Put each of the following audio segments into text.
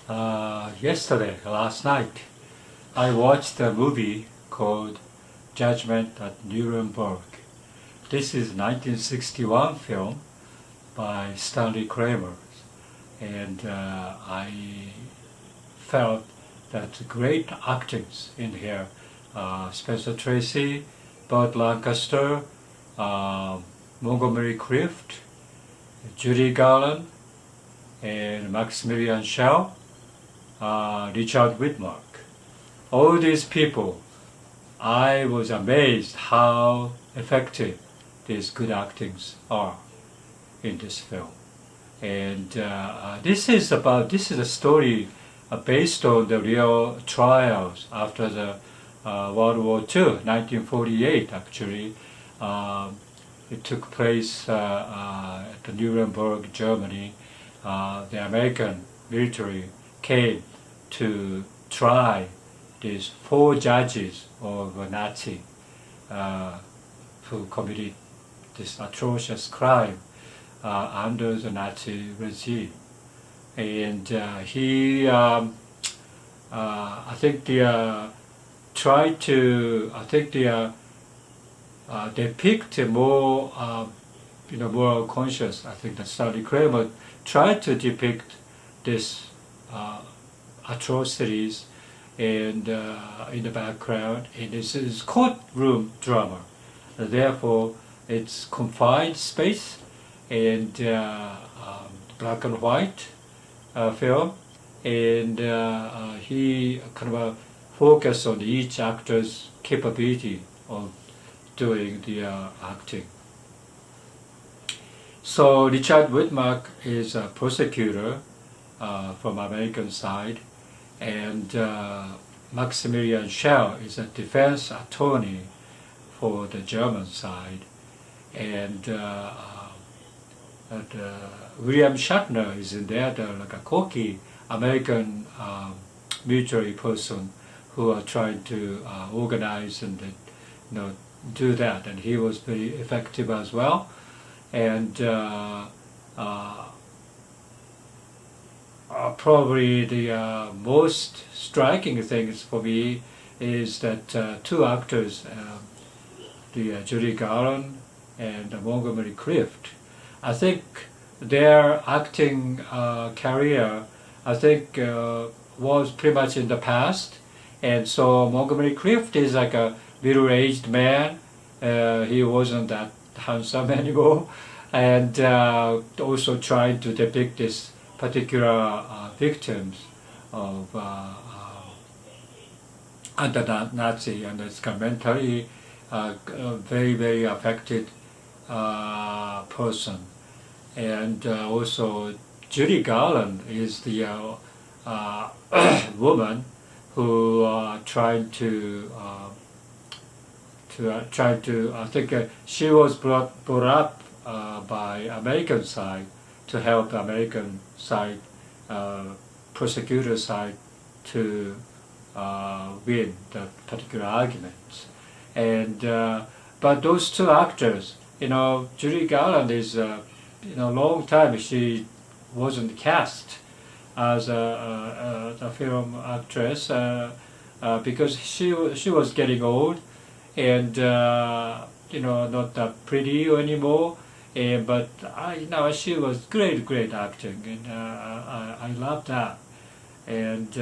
Last night, I watched a movie called Judgement at Nuremberg. This is 1961 film by Stanley Kramer, and I felt that great actings in here. Spencer Tracy, Burt Lancaster, Montgomery Clift, Judy Garland, and Maximilian Schell, Richard Widmark. All these people, I was amazed how effective these good actings are in this film. And this is a story based on the real trials after the World War II, 1948 actually. It took place at the Nuremberg, Germany. The American military came to try these 4 judges of a Nazi who committed this atrocious crime under the Nazi regime. And I think they tried to, depict more, more conscious. I think that Stanley Kramer tried to depict this atrocities and in the background, and this is courtroom drama. Therefore, it's confined space and black and white film, and he kind of focused on each actor's capability of doing the acting. So Richard Widmark is a prosecutor from American side, and Maximilian Schell is a defense attorney for the German side, and William Shatner is in there, like a corky American military person who are trying to organize and do that, and he was very effective as well. And probably the most striking things for me is that 2 actors, the Judy Garland and Montgomery Clift, I think their acting career, was pretty much in the past. And so Montgomery Clift is like a middle-aged man. He wasn't that handsome anymore, and also trying to depict this particular victims of anti-Nazi, and it's kind of mentally very, very affected person. And also Judy Garland is the woman who tried to I think she was brought up by American side to help the American side, prosecutor side, to win the particular arguments. And but those 2 actors, Judy Garland is long time she wasn't cast as a film actress because she was getting old and not that pretty anymore. But she was great acting, and I love that. And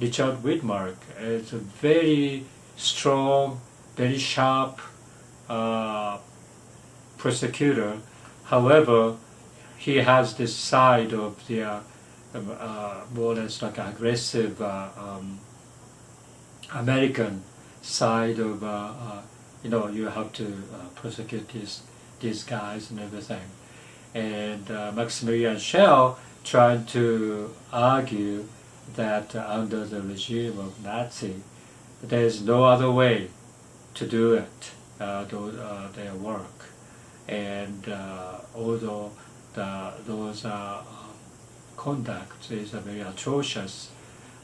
Richard Widmark is a very strong, very sharp prosecutor. However, he has this side of the more or less like aggressive American side of you have to prosecute these guys and everything. And Maximilian Schell tried to argue that under the regime of Nazi, there is no other way to do it, their work. And although those conduct is very atrocious,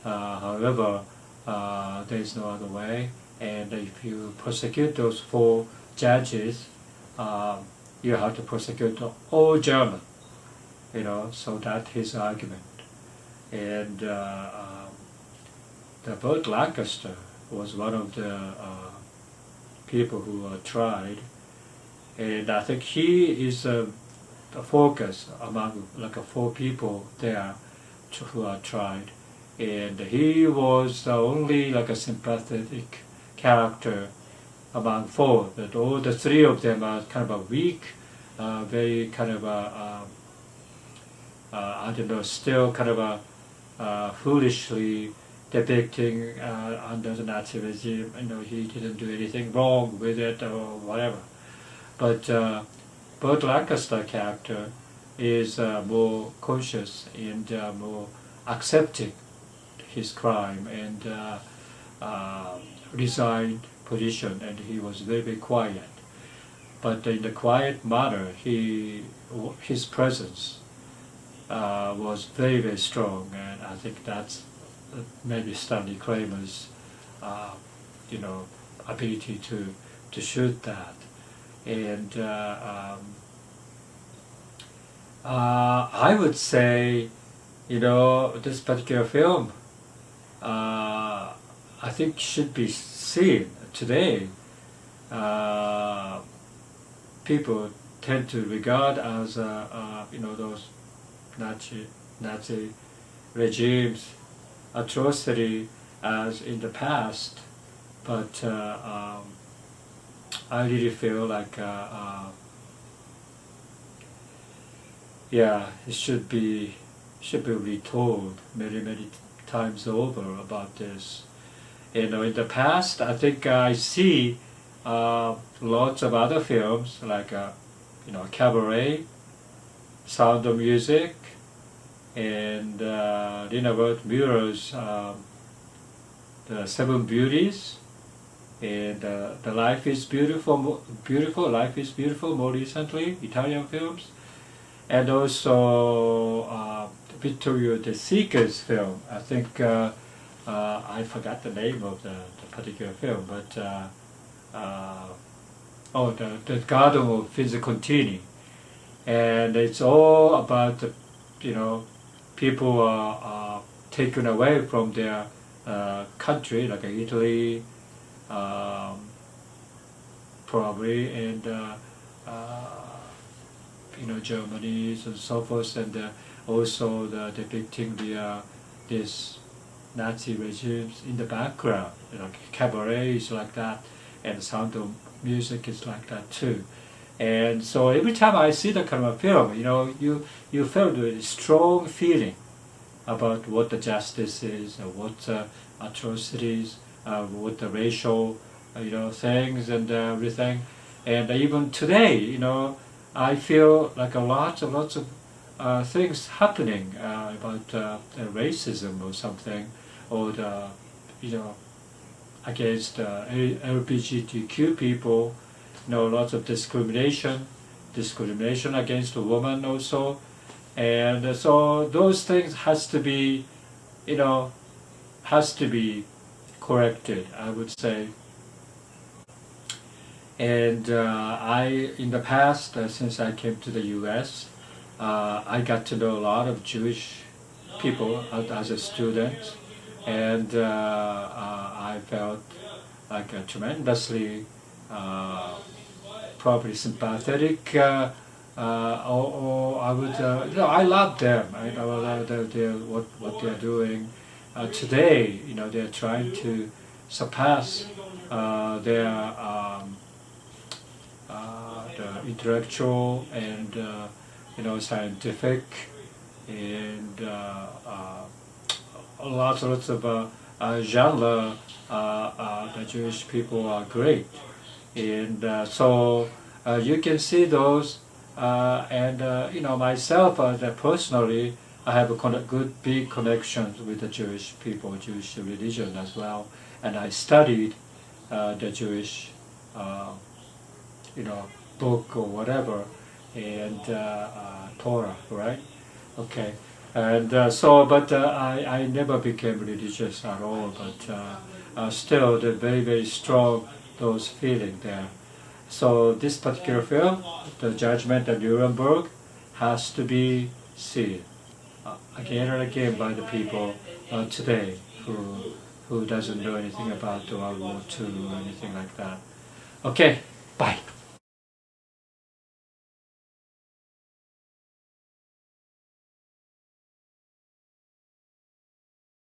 however, there is no other way. And if you prosecute those 4 judges, you have to prosecute all German, so that's his argument. and the Burt Lancaster was one of the people who were tried, and I think he is the focus among like 4 people there who are tried, and he was the only like a sympathetic character among 4. But all the 3 of them are kind of a weak, very kind of a I don't know, still kind of a foolishly depicting under the Nazi regime. He didn't do anything wrong with it or whatever. But Burt Lancaster character is more conscious and more accepting his crime and resigned position, and he was very, very quiet. But in the quiet manner, his presence was very, very strong, and I think that's maybe Stanley Kramer's, ability to shoot that. And I would say, this particular film, I think should be seen today. People tend to regard as those Nazi regimes atrocity as in the past, but I really feel like it should be retold many times over about this. In the past, I think I see lots of other films like Cabaret, Sound of Music, and Lina Murrow's The 7 Beauties, and The Life is Beautiful, Life is Beautiful more recently, Italian films, and also Vittorio De Sica's film. I think I forgot the name of the particular film, but the Garden of Finzi-Contini, and it's all about people are taken away from their country, like Italy, probably, and Germany and so forth, and also depicting this Nazi regimes in the background. Cabaret is like that, and Sound of Music is like that too. And so every time I see that kind of a film, you feel a strong feeling about what the justice is, what atrocities, what the racial, things and everything. And even today, I feel like lots of things happening about racism or something, or against LGBTQ people. Lots of discrimination against the woman also, and so those things has to be corrected, I would say. And in the past, since I came to the U.S., I got to know a lot of Jewish people as a student, and I felt like a tremendously probably sympathetic, or I would, I love them. I know what they're doing today. They're trying to surpass their the intellectual and scientific and lots of genre. The Jewish people are great. And so you can see those, and myself personally, I have a good big connections with the Jewish people, Jewish religion as well, and I studied the Jewish, book or whatever, and Torah, right? Okay, and but I never became religious at all, but still the very, very strong those feeling there. So this particular film, The Judgement at Nuremberg, has to be seen. again and again by the people today who doesn't know anything about the World War II or anything like that. Okay, bye.